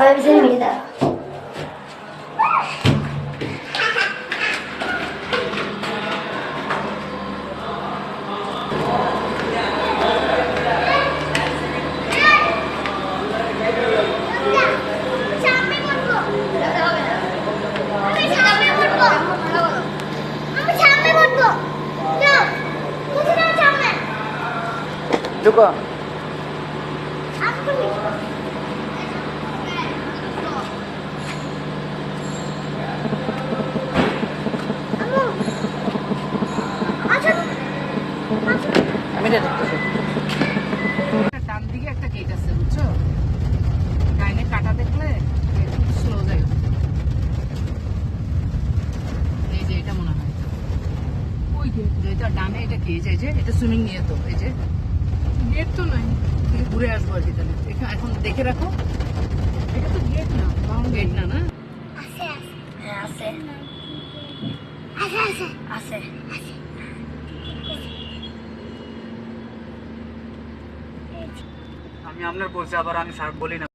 সবাই পিছনে মিলে দাঁড়া। ঢুকো। আমি এটা দেখতেছি। ডান দিকে একটা গেট আছে বুঝছো, ডাইনে কাটা দেখলে একটু স্লো যায়। এই যে এটা মনে হয় ওই গেট, যেটা ডানে এটা কি, এই যে এটা সুইমিং নিয়ে তো, এই যে গেট তো নাই, ঘুরে আসবো আর কি। তাহলে এখন দেখে রাখো, এটা তো গেট না, গেট না না। হ্যাঁ আছে আছে। আমি আপনার বলছি, আবার আমি স্যার বলি না।